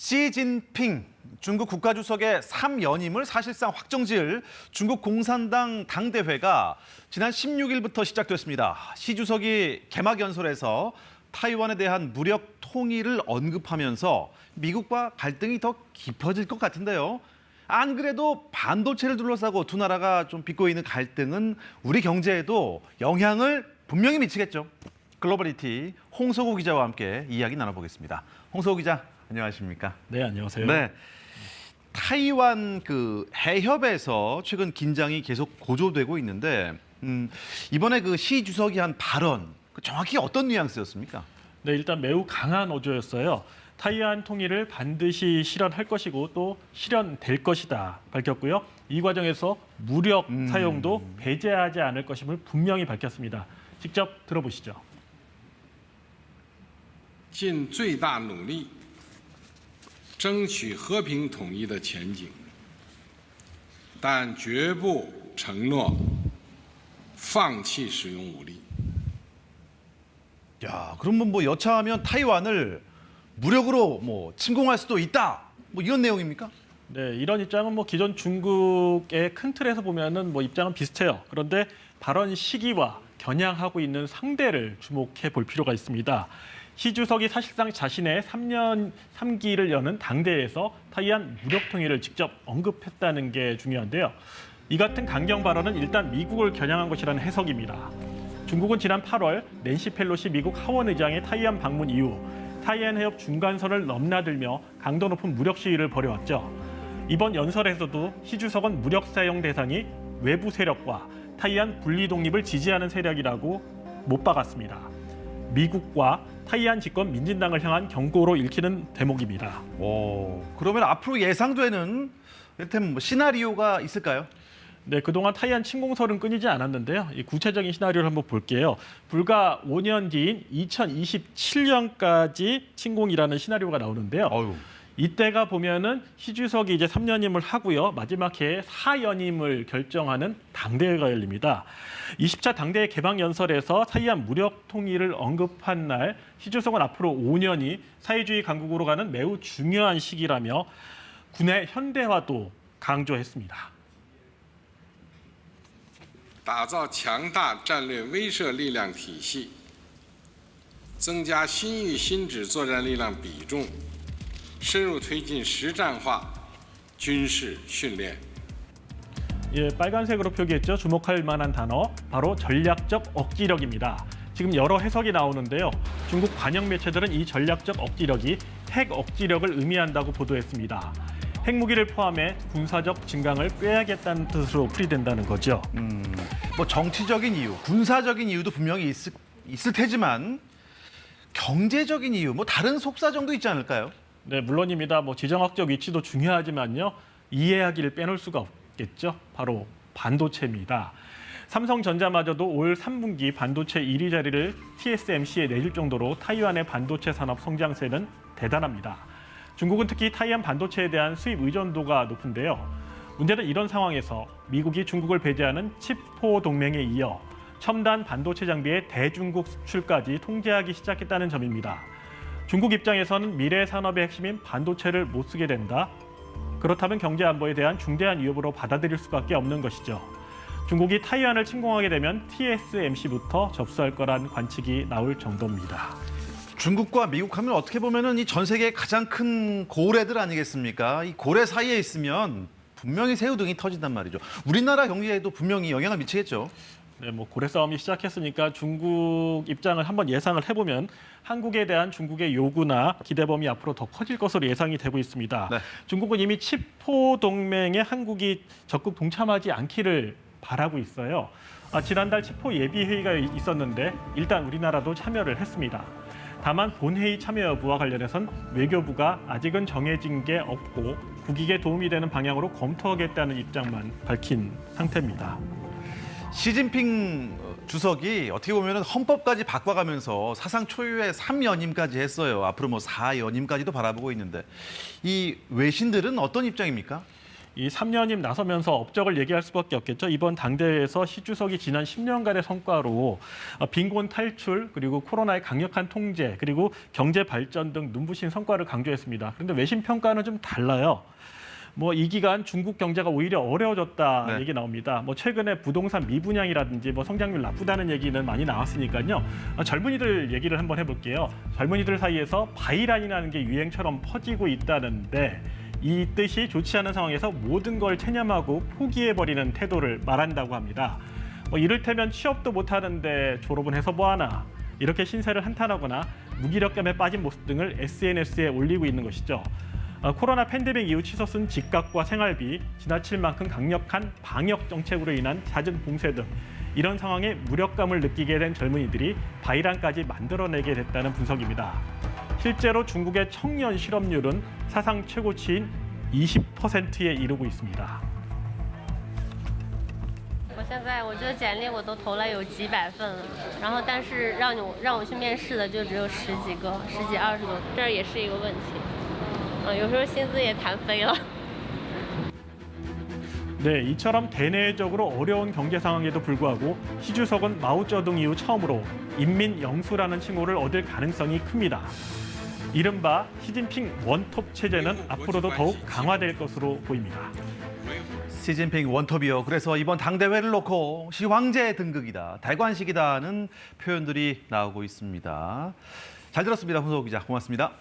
시진핑 중국 국가주석의 3연임을 사실상 확정지을 중국 공산당 당대회가 지난 16일부터 시작됐습니다. 시 주석이 개막 연설에서 타이완에 대한 무력 통일을 언급하면서 미국과 갈등이 더 깊어질 것 같은데요. 안 그래도 반도체를 둘러싸고 두 나라가 좀 빚고 있는 갈등은 우리 경제에도 영향을 분명히 미치겠죠. 글로벌리티 홍석우 기자와 함께 이야기 나눠보겠습니다. 홍석우 기자, 안녕하십니까? 네, 안녕하세요. 네, 타이완 해협에서 최근 긴장이 계속 고조되고 있는데 이번에 시 주석이 한 발언 정확히 어떤 뉘앙스였습니까? 네, 일단 매우 강한 어조였어요. 타이완 통일을 반드시 실현할 것이고 또 실현될 것이다 밝혔고요. 이 과정에서 무력 사용도 배제하지 않을 것임을 분명히 밝혔습니다. 직접 들어보시죠. 尽最大努力争取和平统一的前景，但绝不承诺放弃使用武力。 야, 그러면 여차하면 타이완을 무력으로 침공할 수도 있다. 이런 내용입니까? 네, 이런 입장은 기존 중국의 큰 틀에서 보면은 입장은 비슷해요. 그런데 발언 시기와 겨냥하고 있는 상대를 주목해 볼 필요가 있습니다. 시 주석이 사실상 자신의 3년 3기를 여는 당대회에서 타이완 무력 통일을 직접 언급했다는 게 중요한데요. 이 같은 강경 발언은 일단 미국을 겨냥한 것이라는 해석입니다. 중국은 지난 8월 낸시 펠로시 미국 하원 의장의 타이완 방문 이후 타이완 해협 중간선을 넘나들며 강도 높은 무력 시위를 벌여왔죠. 이번 연설에서도 시 주석은 무력 사용 대상이 외부 세력과 타이완 분리 독립을 지지하는 세력이라고 못 박았습니다. 미국과 타이완 집권 민진당을 향한 경고로 읽히는 대목입니다. 그러면 앞으로 예상되는 이를테면 시나리오가 있을까요? 네, 그동안 타이완 침공설은 끊이지 않았는데요. 이 구체적인 시나리오를 한번 볼게요. 불과 5년 뒤인 2027년까지 침공이라는 시나리오가 나오는데요. 이때가 보면은 시 주석이 이제 3연임을 하고요. 마지막 해에 4연임을 결정하는 당대회가 열립니다. 20차 당대회 개방 연설에서 타이완 무력 통일을 언급한 날 시 주석은 앞으로 5년이 사회주의 강국으로 가는 매우 중요한 시기라며 군의 현대화도 강조했습니다. 打造强大战略威慑力量体系，增加新域新指作战力量比重，深入推进实战化军事训练。 예, 빨간색으로 표기했죠. 주목할 만한 단어, 바로 전략적 억지력입니다. 지금 여러 해석이 나오는데요. 중국 관영 매체들은 이 전략적 억지력이 핵 억지력을 의미한다고 보도했습니다. 핵무기를 포함해 군사적 진강을 꾀하겠다는 뜻으로 풀이된다는 거죠. 정치적인 이유, 군사적인 이유도 분명히 있을 테지만 경제적인 이유, 다른 속사정도 있지 않을까요? 네, 물론입니다. 지정학적 위치도 중요하지만요. 이해하기를 빼놓을 수가 없겠죠. 바로 반도체입니다. 삼성전자마저도 올 3분기 반도체 1위 자리를 TSMC에 내줄 정도로 타이완의 반도체 산업 성장세는 대단합니다. 중국은 특히 타이완 반도체에 대한 수입 의존도가 높은데요. 문제는 이런 상황에서 미국이 중국을 배제하는 칩포 동맹에 이어 첨단 반도체 장비의 대중국 수출까지 통제하기 시작했다는 점입니다. 중국 입장에서는 미래 산업의 핵심인 반도체를 못 쓰게 된다. 그렇다면 경제 안보에 대한 중대한 위협으로 받아들일 수밖에 없는 것이죠. 중국이 타이완을 침공하게 되면 TSMC부터 접수할 거란 관측이 나올 정도입니다. 중국과 미국 하면 어떻게 보면은 이 전 세계의 가장 큰 고래들 아니겠습니까? 이 고래 사이에 있으면 분명히 새우등이 터진단 말이죠. 우리나라 경제에도 분명히 영향을 미치겠죠. 네, 고래 싸움이 시작했으니까 중국 입장을 한번 예상을 해보면 한국에 대한 중국의 요구나 기대범위 앞으로 더 커질 것으로 예상이 되고 있습니다. 네. 중국은 이미 칩포 동맹에 한국이 적극 동참하지 않기를 바라고 있어요. 지난달 칩포 예비회의가 있었는데 일단 우리나라도 참여를 했습니다. 다만 본회의 참여 여부와 관련해선 외교부가 아직은 정해진 게 없고 국익에 도움이 되는 방향으로 검토하겠다는 입장만 밝힌 상태입니다. 시진핑 주석이 어떻게 보면 헌법까지 바꿔가면서 사상 초유의 3연임까지 했어요. 앞으로 4연임까지도 바라보고 있는데 이 외신들은 어떤 입장입니까? 이 3년임 나서면서 업적을 얘기할 수밖에 없겠죠. 이번 당대회에서 시 주석이 지난 10년간의 성과로 빈곤 탈출, 그리고 코로나의 강력한 통제, 그리고 경제 발전 등 눈부신 성과를 강조했습니다. 그런데 외신 평가는 좀 달라요. 뭐 이 기간 중국 경제가 오히려 어려워졌다 네. 얘기 나옵니다. 뭐 최근에 부동산 미분양이라든지 뭐 성장률 나쁘다는 얘기는 많이 나왔으니까요. 젊은이들 얘기를 한번 해볼게요. 젊은이들 사이에서 바이란이라는 게 유행처럼 퍼지고 있다는데 이 뜻이 좋지 않은 상황에서 모든 걸 체념하고 포기해버리는 태도를 말한다고 합니다. 뭐 이를테면 취업도 못하는데 졸업은 해서 뭐하나 이렇게 신세를 한탄하거나 무기력감에 빠진 모습 등을 SNS에 올리고 있는 것이죠. 코로나 팬데믹 이후 치솟은 집값과 생활비, 지나칠 만큼 강력한 방역 정책으로 인한 잦은 봉쇄 등 이런 상황에 무력감을 느끼게 된 젊은이들이 바이란까지 만들어내게 됐다는 분석입니다. 실제로 중국의 청년 실업률은 사상 최고치인 20%에 이르고 있습니다. 我现在我这个简历我都投了有几百份了，然后但是让我去面试的就只有十几个、十几20个，这也是一个问题。有时候薪资也谈飞了。 네, 이처럼 대내적으로 어려운 경제 상황에도 불구하고 시 주석은 마오쩌둥 이후 처음으로 인민 영수라는 칭호를 얻을 가능성이 큽니다. 이른바 시진핑 원톱 체제는 앞으로도 더욱 강화될 것으로 보입니다. 시진핑 원톱이요. 그래서 이번 당대회를 놓고 시황제 등극이다, 대관식이다는 표현들이 나오고 있습니다. 잘 들었습니다. 홍석호 기자, 고맙습니다.